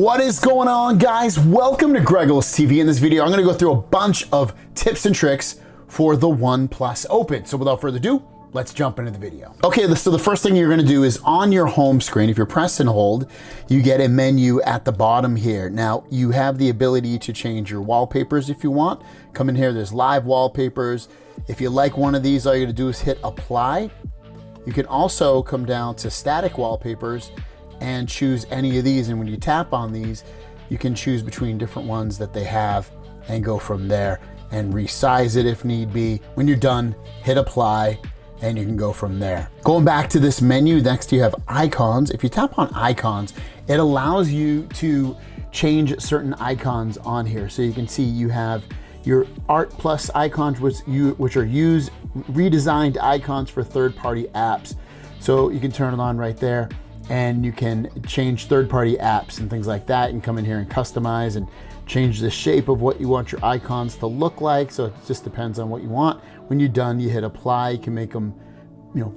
What is going on, guys? Welcome to Gregos TV. In this video, I'm going to go through a bunch of tips and tricks for the OnePlus Open. So without further ado, let's jump into the video. Okay, so the first thing you're going to do is on your home screen, if you're press and hold, you get a menu at the bottom here. Now, you have the ability to change your wallpapers if you want. Come in here, there's live wallpapers. If you like one of these, all you got to do is hit apply. You can also come down to static wallpapers and choose any of these, and when you tap on these, you can choose between different ones that they have and go from there and resize it if need be. When you're done, hit apply and you can go from there. Going back to this menu, next you have icons. If you tap on icons, it allows you to change certain icons on here. So you can see you have your Art Plus icons, which are redesigned icons for third-party apps. So you can turn it on right there, and you can change third-party apps and things like that. You can come in here and customize and change the shape of what you want your icons to look like. So it just depends on what you want. When you're done, you hit apply. You can make them,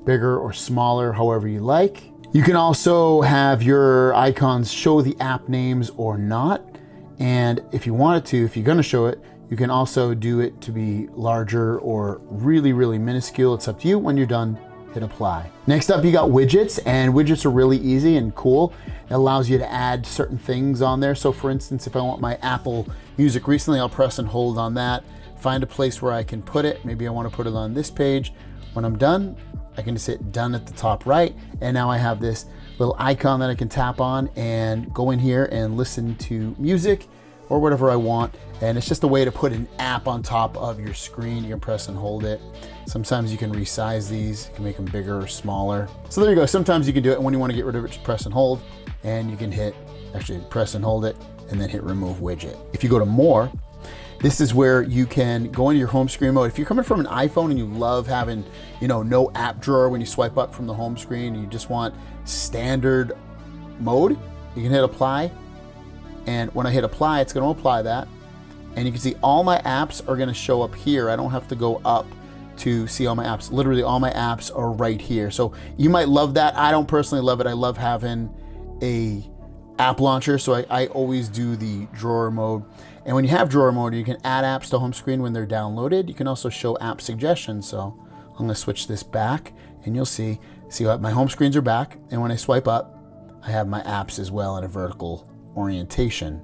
bigger or smaller, however you like. You can also have your icons show the app names or not. And if you wanted to, if you're gonna show it, you can also do it to be larger or really, really minuscule. It's up to you. When you're done, hit apply. Next up, you got widgets, and widgets are really easy and cool. It allows you to add certain things on there. So for instance, if I want my Apple Music recently, I'll press and hold on that, find a place where I can put it. Maybe I want to put it on this page. When I'm done, I can just hit done at the top right. And now I have this little icon that I can tap on and go in here and listen to music or whatever I want. And it's just a way to put an app on top of your screen. You can press and hold it. Sometimes you can resize these. You can make them bigger or smaller. So there you go. Sometimes you can do it. And when you want to get rid of it, just press and hold. And you can press and hold it and then hit remove widget. If you go to more, this is where you can go into your home screen mode. If you're coming from an iPhone and you love having, no app drawer when you swipe up from the home screen, and you just want standard mode, you can hit apply. And when I hit apply, it's going to apply that. And you can see all my apps are going to show up here. I don't have to go up to see all my apps. Literally all my apps are right here. So you might love that. I don't personally love it. I love having a app launcher. So I always do the drawer mode. And when you have drawer mode, you can add apps to home screen when they're downloaded. You can also show app suggestions. So I'm going to switch this back, and you'll see what my home screens are back. And when I swipe up, I have my apps as well in a vertical orientation.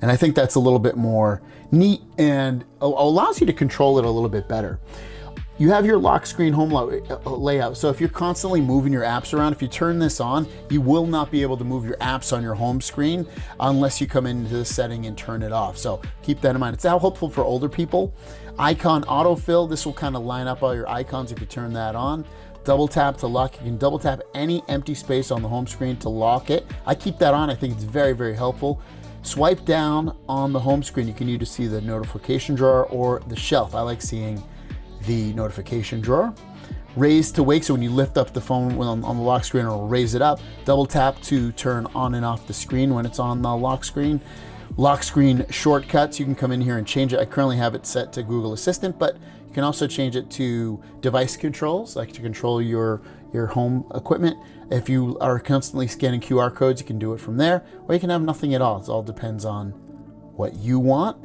And I think that's a little bit more neat and allows you to control it a little bit better. You have your lock screen home layout. So if you're constantly moving your apps around, if you turn this on, you will not be able to move your apps on your home screen unless you come into the setting and turn it off. So keep that in mind. It's helpful for older people. Icon autofill, this will kind of line up all your icons if you turn that on. Double tap to lock. You can double tap any empty space on the home screen to lock it. I keep that on. I think it's very, very helpful. Swipe down on the home screen. You can either see the notification drawer or the shelf. I like seeing the notification drawer. Raise to wake, so when you lift up the phone on the lock screen, it'll raise it up. Double tap to turn on and off the screen when it's on the lock screen. Lock screen shortcuts, you can come in here and change it. I currently have it set to Google Assistant, but you can also change it to device controls, like to control your home equipment. If you are constantly scanning QR codes, you can do it from there, or you can have nothing at all. It all depends on what you want.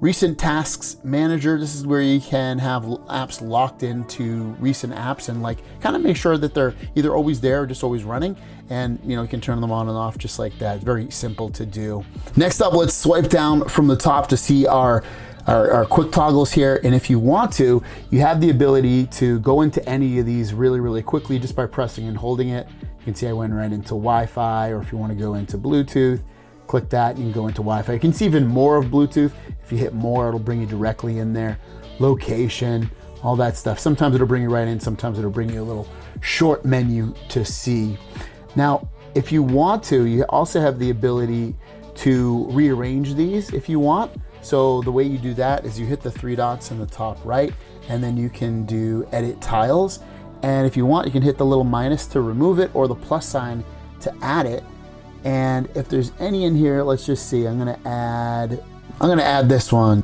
Recent Tasks Manager, this is where you can have apps locked into recent apps and kind of make sure that they're either always there or just always running. And you can turn them on and off just like that. It's very simple to do. Next up, let's swipe down from the top to see our quick toggles here. And if you want to, you have the ability to go into any of these really, really quickly just by pressing and holding it. You can see I went right into Wi-Fi, or if you want to go into Bluetooth, click that, you can go into Wi-Fi. You can see even more of Bluetooth. If you hit more, it'll bring you directly in there. Location, all that stuff. Sometimes it'll bring you right in, sometimes it'll bring you a little short menu to see. Now, if you want to, you also have the ability to rearrange these if you want. So the way you do that is you hit the three dots in the top right, and then you can do edit tiles. And if you want, you can hit the little minus to remove it or the plus sign to add it. And if there's any in here, let's just see, I'm gonna add this one.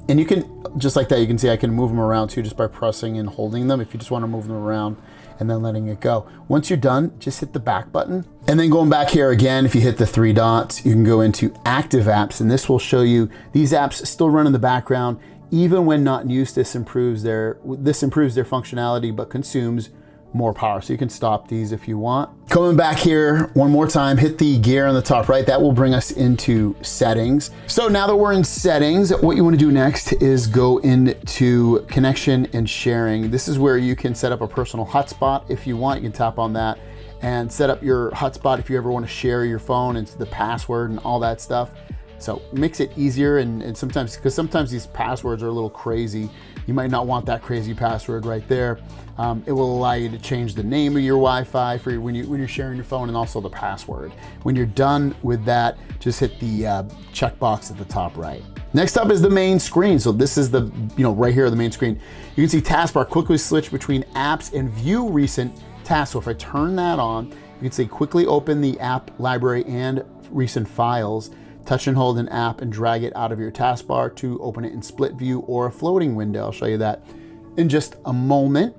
And And you can, just like that, you can see I can move them around too just by pressing and holding them if you just want to move them around and then letting it go. Once you're done, just hit the back button. And then going back here again, if you hit the 3 dots, you can go into active apps, and this will show you these apps still run in the background. Even when not in use, this improves their functionality but consumes more power. So you can stop these if you want. Coming back here one more time, hit the gear on the top right. That will bring us into settings. So now that we're in settings, what you want to do next is go into connection and sharing. This is where you can set up a personal hotspot if you want. You can tap on that and set up your hotspot if you ever want to share your phone and the password and all that stuff. So it makes it easier, and sometimes, because sometimes these passwords are a little crazy, you might not want that crazy password right there. It will allow you to change the name of your Wi-Fi for when you're sharing your phone, and also the password. When you're done with that, just hit the checkbox at the top right. Next up is the main screen. So this is the, right here, the main screen. You can see taskbar, quickly switch between apps and view recent tasks. So if I turn that on, you can see quickly open the app library and recent files. Touch and hold an app and drag it out of your taskbar to open it in split view or a floating window. I'll show you that in just a moment.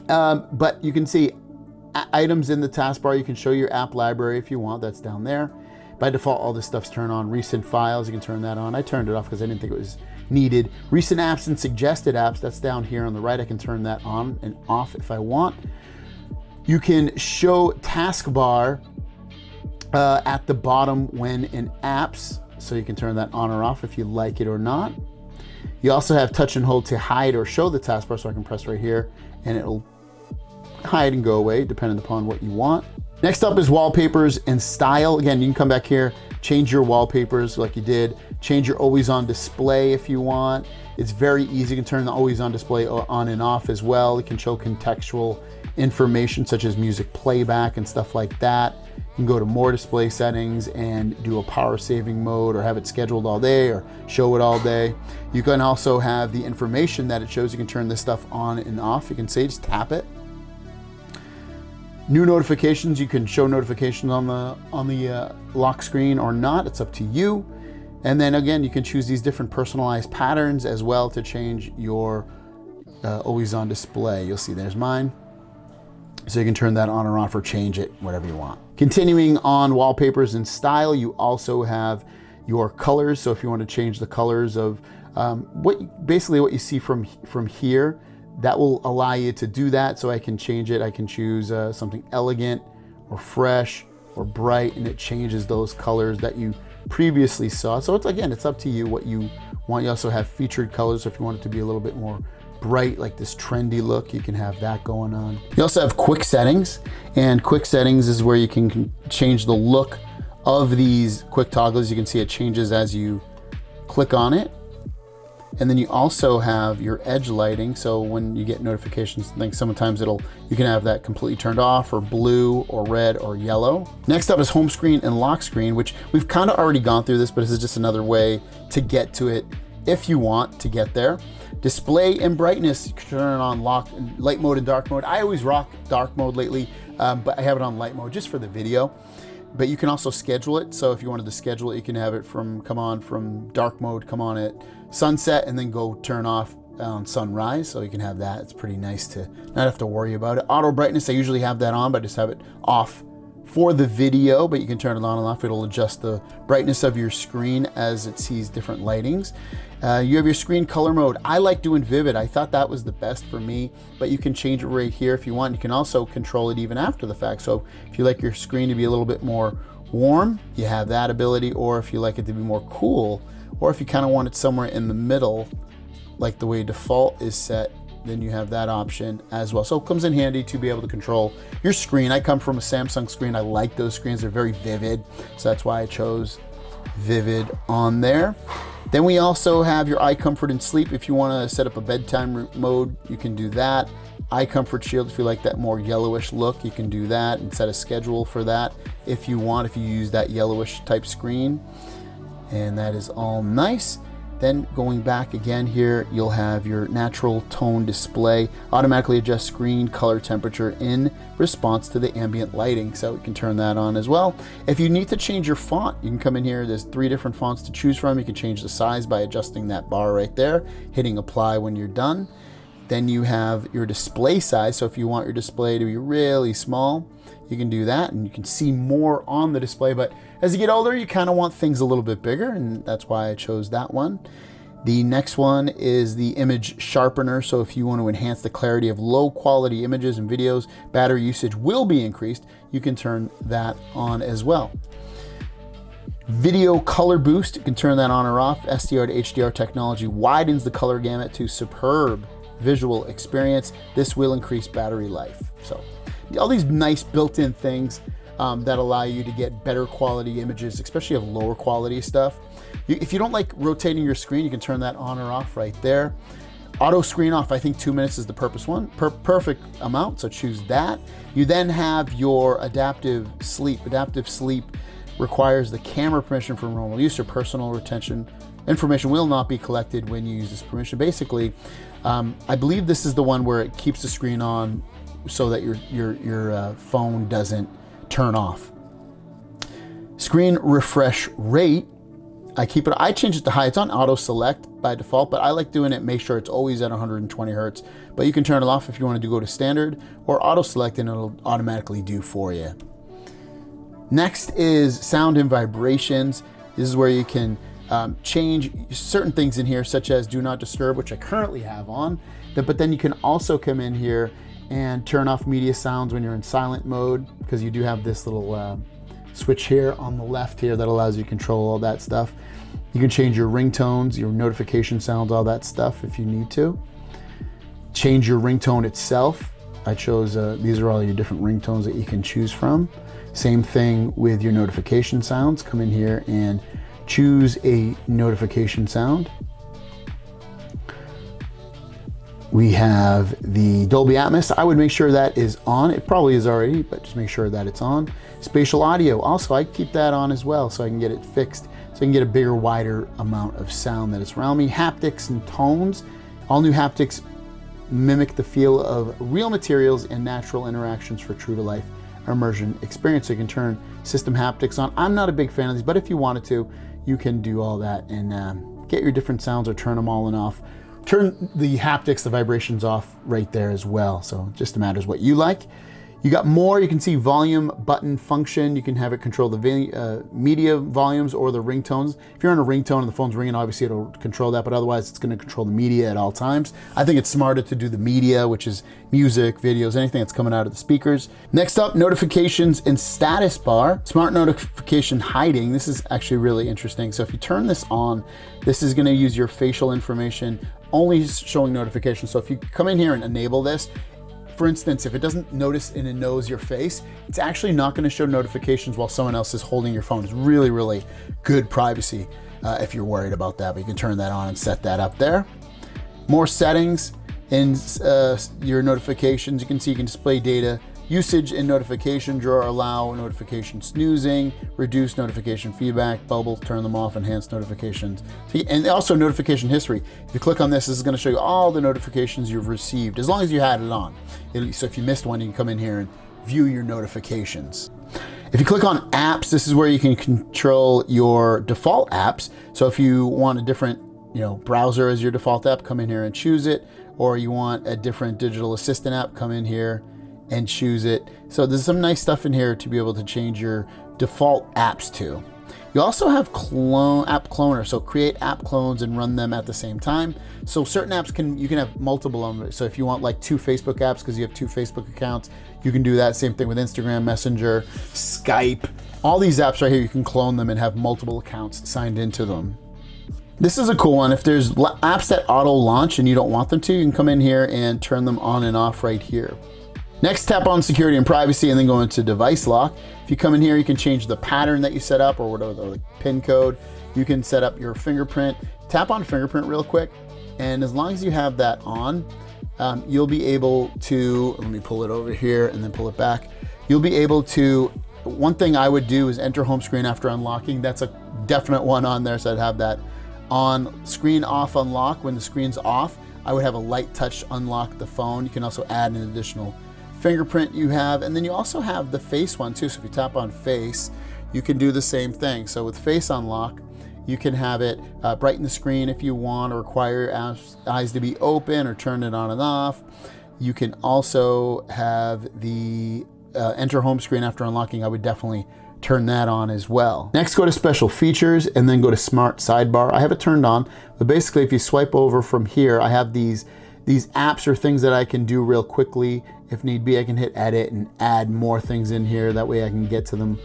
But you can see items in the taskbar. You can show your app library if you want. That's down there. By default, all this stuff's turned on. Recent files, you can turn that on. I turned it off because I didn't think it was needed. Recent apps and suggested apps, that's down here on the right. I can turn that on and off if I want. You can show taskbar at the bottom when in apps, so you can turn that on or off if you like it or not. You also have touch and hold to hide or show the taskbar, so I can press right here and it'll hide and go away depending upon what you want. Next up is wallpapers and style. Again, you can come back here, change your wallpapers like you did, change your always on display if you want. It's very easy. You can turn the always on display on and off as well. It can show contextual information such as music playback and stuff like that. You can go to more display settings and do a power saving mode, or have it scheduled all day or show it all day. You can also have the information that it shows. You can turn this stuff on and off. You can say, just tap it. New notifications, you can show notifications on the lock screen or not. It's up to you. And then again, you can choose these different personalized patterns as well to change your always on display. You'll see there's mine. So you can turn that on or off or change it, whatever you want. Continuing on wallpapers and style, you also have your colors. So if you want to change the colors of basically what you see from here, that will allow you to do that. So I can change it. I can choose something elegant or fresh or bright, and it changes those colors that you previously saw. So it's up to you what you want. You also have featured colors. So if you want it to be a little bit more bright, like this trendy look, you can have that going on. You also have quick settings, and quick settings is where you can change the look of these quick toggles. You can see it changes as you click on it. And then you also have your edge lighting. So when you get notifications, I think sometimes you can have that completely turned off, or blue or red or yellow. Next up is home screen and lock screen, which we've kind of already gone through this, but this is just another way to get to it if you want to get there. Display and brightness, you can turn it on light mode and dark mode. I always rock dark mode lately, but I have it on light mode just for the video. But you can also schedule it. So if you wanted to schedule it, you can have it come on from dark mode, come on at sunset, and then go turn off on sunrise. So you can have that. It's pretty nice to not have to worry about it. Auto brightness, I usually have that on, but I just have it off for the video, but you can turn it on and off. It'll adjust the brightness of your screen as it sees different lightings. You have your screen color mode. I like doing vivid. I thought that was the best for me, but you can change it right here if you want. You can also control it even after the fact. So if you like your screen to be a little bit more warm, you have that ability, or if you like it to be more cool, or if you kind of want it somewhere in the middle, like the way default is set, then you have that option as well. So it comes in handy to be able to control your screen. I come from a Samsung screen. I like those screens. They're very vivid. So that's why I chose vivid on there. Then we also have your eye comfort and sleep. If you want to set up a bedtime mode, you can do that. Eye comfort shield, if you like that more yellowish look, you can do that and set a schedule for that if you want, if you use that yellowish type screen. And that is all nice. Then going back again here, you'll have your natural tone display, automatically adjust screen color temperature in response to the ambient lighting. So you can turn that on as well. If you need to change your font, you can come in here. There's 3 different fonts to choose from. You can change the size by adjusting that bar right there, hitting apply when you're done. Then you have your display size. So if you want your display to be really small, you can do that and you can see more on the display. But as you get older, you kind of want things a little bit bigger, and that's why I chose that one. The next one is the image sharpener. So if you want to enhance the clarity of low quality images and videos, battery usage will be increased. You can turn that on as well. Video color boost, you can turn that on or off. SDR to HDR technology widens the color gamut to superb visual experience. This will increase battery life. So all these nice built-in things that allow you to get better quality images, especially of lower quality stuff. If you don't like rotating your screen, you can turn that on or off right there. Auto screen off, I think 2 minutes is the perfect amount, so choose that. You then have your adaptive sleep. Adaptive sleep requires the camera permission for normal use or personal retention. Information will not be collected when you use this permission. Basically, I believe this is the one where it keeps the screen on so that your phone doesn't turn off. Screen refresh rate, I change it to high. It's on auto select by default, but I like doing it, make sure it's always at 120 Hertz. But you can turn it off if you want to go to standard or auto select and it'll automatically do for you. Next is sound and vibrations. This is where you can change certain things in here, such as do not disturb, which I currently have on. But then you can also come in here and turn off media sounds when you're in silent mode, because you do have this little switch here on the left here that allows you to control all that stuff. You can change your ringtones, your notification sounds, all that stuff if you need to. Change your ringtone itself. I chose, these are all your different ringtones that you can choose from. Same thing with your notification sounds. Come in here and choose a notification sound. We have the Dolby Atmos. I would make sure that is on. It probably is already, but just make sure that it's on. Spatial audio, also I keep that on as well so I can get it fixed, so I can get a bigger, wider amount of sound that is around me. Haptics and tones. All new haptics mimic the feel of real materials and natural interactions for true to life immersion experience. So you can turn system haptics on. I'm not a big fan of these, but if you wanted to, you can do all that and get your different sounds or turn them all and off. Turn the haptics, the vibrations off right there as well. So it just matters what you like. You got more, you can see volume button function. You can have it control the media volumes or the ringtones. If you're on a ringtone and the phone's ringing, obviously it'll control that, but otherwise it's gonna control the media at all times. I think it's smarter to do the media, which is music, videos, anything that's coming out of the speakers. Next up, notifications and status bar. Smart notification hiding. This is actually really interesting. So if you turn this on, this is gonna use your facial information, only showing notifications. So if you come in here and enable this, for instance, if it doesn't notice and it knows your face, it's actually not going to show notifications while someone else is holding your phone. It's really, really good privacy if you're worried about that, but you can turn that on and set that up there. More settings in your notifications. You can see you can display data, usage and notification drawer, allow notification snoozing, reduce notification feedback, bubble, turn them off, enhance notifications. And also notification history. If you click on this, this is gonna show you all the notifications you've received, as long as you had it on. So if you missed one, you can come in here and view your notifications. If you click on apps, this is where you can control your default apps. So if you want a different browser as your default app, come in here and choose it. Or you want a different digital assistant app, come in here and choose it. So there's some nice stuff in here to be able to change your default apps to. You also have app cloner, so create app clones and run them at the same time. So certain apps you can have multiple of them. So if you want like 2 Facebook apps because you have 2 Facebook accounts, you can do that. Same thing with Instagram, Messenger, Skype. All these apps right here, you can clone them and have multiple accounts signed into them. This is a cool one. If there's apps that auto launch and you don't want them to, you can come in here and turn them on and off right here. Next, tap on security and privacy and then go into device lock. If you come in here, you can change the pattern that you set up or whatever, the PIN code. You can set up your fingerprint. Tap on fingerprint real quick. And as long as you have that on, you'll be able to, let me pull it over here and then pull it back. You'll be able to, one thing I would do is enter home screen after unlocking. That's a definite one on there, so I'd have that on screen off unlock. When the screen's off, I would have a light touch unlock the phone. You can also add an additional fingerprint you have, and then you also have the face one too. So if you tap on face, you can do the same thing. So with face unlock, you can have it brighten the screen if you want, or require your eyes to be open, or turn it on and off. You can also have the enter home screen after unlocking. I would definitely turn that on as well. Next, go to special features and then go to smart sidebar. I have it turned on, but basically if you swipe over from here, I have these apps or things that I can do real quickly. If need be, I can hit edit and add more things in here. That way I can get to them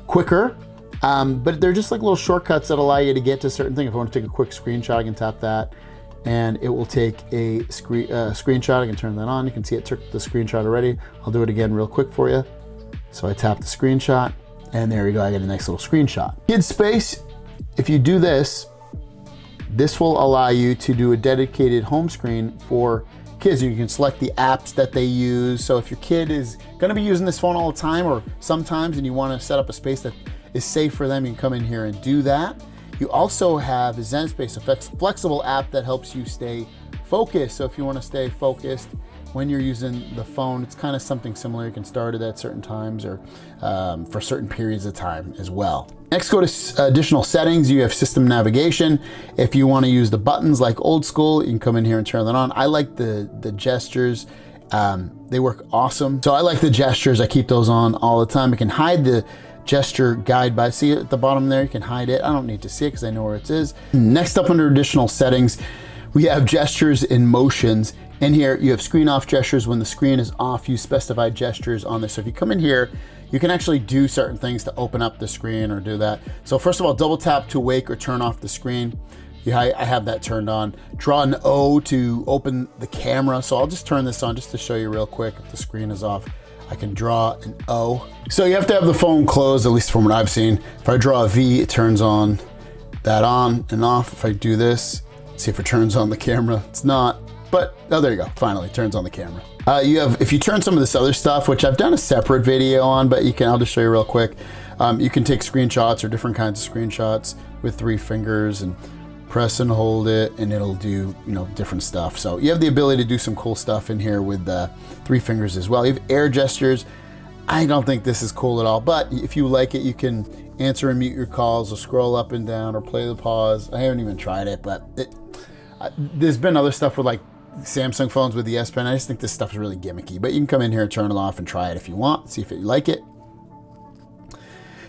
quicker. But they're just like little shortcuts that allow you to get to certain things. If I want to take a quick screenshot, I can tap that and it will take a screenshot. I can turn that on. You can see it took the screenshot already. I'll do it again real quick for you. So I tap the screenshot and there you go. I get a nice little screenshot. Kid space, if you do this, this will allow you to do a dedicated home screen for kids. You can select the apps that they use. So if your kid is gonna be using this phone all the time or sometimes, and you wanna set up a space that is safe for them, you can come in here and do that. You also have a Zen Space, a flexible app that helps you stay focused. So if you wanna stay focused when you're using the phone, it's kind of something similar. You can start it at certain times or for certain periods of time as well. Next, go to additional settings. You have system navigation. If you want to use the buttons like old school, you can come in here and turn that on. I like the gestures. They work awesome. So I like the gestures. I keep those on all the time. I can hide the gesture guide by, see it at the bottom there? You can hide it. I don't need to see it because I know where it is. Next up under additional settings, we have gestures and motions. In here, you have screen off gestures. When the screen is off, you specify gestures on this. So if you come in here, you can actually do certain things to open up the screen or do that. So first of all, double tap to wake or turn off the screen. I have that turned on. Draw an O to open the camera. So I'll just turn this on just to show you real quick. If the screen is off, I can draw an O. So you have to have the phone closed, at least from what I've seen. If I draw a V, it turns on that on and off. If I do this, see if it turns on the camera. It's not. But, oh, there you go, finally, turns on the camera. If you turn some of this other stuff, which I've done a separate video on, but I'll just show you real quick. You can take screenshots or different kinds of screenshots with 3 fingers and press and hold it, and it'll do, different stuff. So you have the ability to do some cool stuff in here with 3 fingers as well. You have air gestures. I don't think this is cool at all, but if you like it, you can answer and mute your calls or scroll up and down or play the pause. I haven't even tried it, but there's been other stuff with like Samsung phones with the S Pen. I just think this stuff is really gimmicky, but you can come in here and turn it off and try it if you want, see if you like it.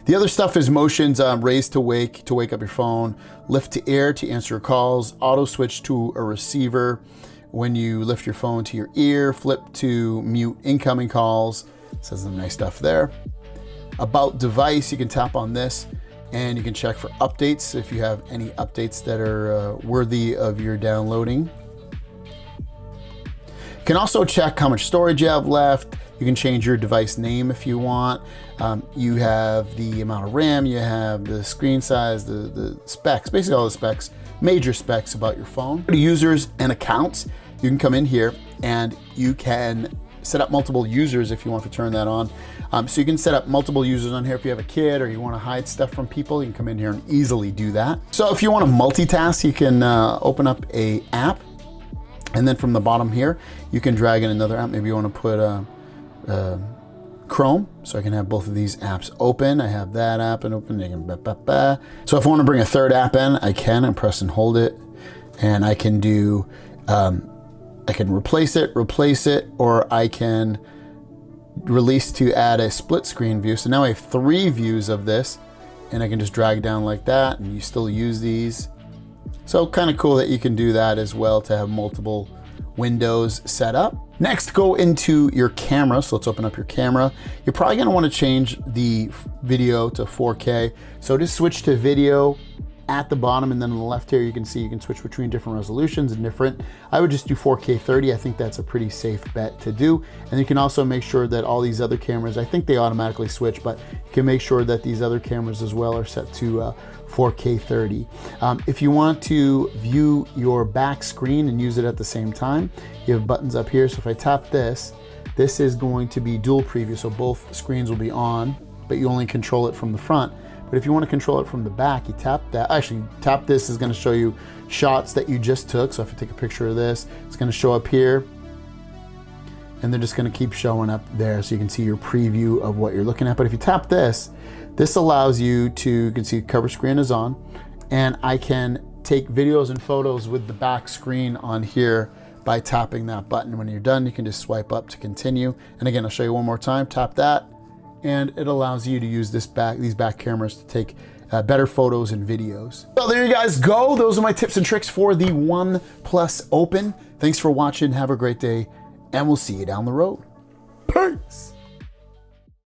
The other stuff is motions, raise to wake up your phone, lift to air to answer your calls, auto switch to a receiver when you lift your phone to your ear, flip to mute incoming calls. Says some nice stuff there. About device, you can tap on this and you can check for updates if you have any updates that are worthy of your downloading. You can also check how much storage you have left. You can change your device name if you want. You have the amount of RAM, you have the screen size, the specs, basically all the specs, major specs about your phone. Go to users and accounts. You can come in here and you can set up multiple users if you want to turn that on. So you can set up multiple users on here if you have a kid or you want to hide stuff from people. You can come in here and easily do that. So if you want to multitask, you can open up a app. And then from the bottom here, you can drag in another app. Maybe you want to put Chrome, so I can have both of these apps open. I have that app and open. So if I want to bring a third app in, I can and press and hold it. And I can do, I can replace it, or I can release to add a split screen view. So now I have 3 views of this and I can just drag down like that and you still use these. So kind of cool that you can do that as well to have multiple windows set up. Next, go into your camera. So let's open up your camera. You're probably gonna wanna change the video to 4K. So just switch to video at the bottom, and then on the left here, you can see you can switch between different resolutions and different. I would just do 4K 30. I think that's a pretty safe bet to do. And you can also make sure that all these other cameras, I think they automatically switch, but you can make sure that these other cameras as well are set to 4K 30. If you want to view your back screen and use it at the same time, you have buttons up here. So if I tap this, this is going to be dual preview. So both screens will be on, but you only control it from the front. But But if you want to control it from the back, you tap that. Actually, tap this is going to show you shots that you just took. So if you take a picture of this, it's going to show up here. And they're just going to keep showing up there so you can see your preview of what you're looking at. But if you tap this, this allows you to, you can see cover screen is on, and I can take videos and photos with the back screen on here by tapping that button. When you're done, you can just swipe up to continue. And again, I'll show you one more time, tap that, and it allows you to use these back cameras to take better photos and videos. So there you guys go. Those are my tips and tricks for the OnePlus Open. Thanks for watching. Have a great day, and we'll see you down the road. Peace.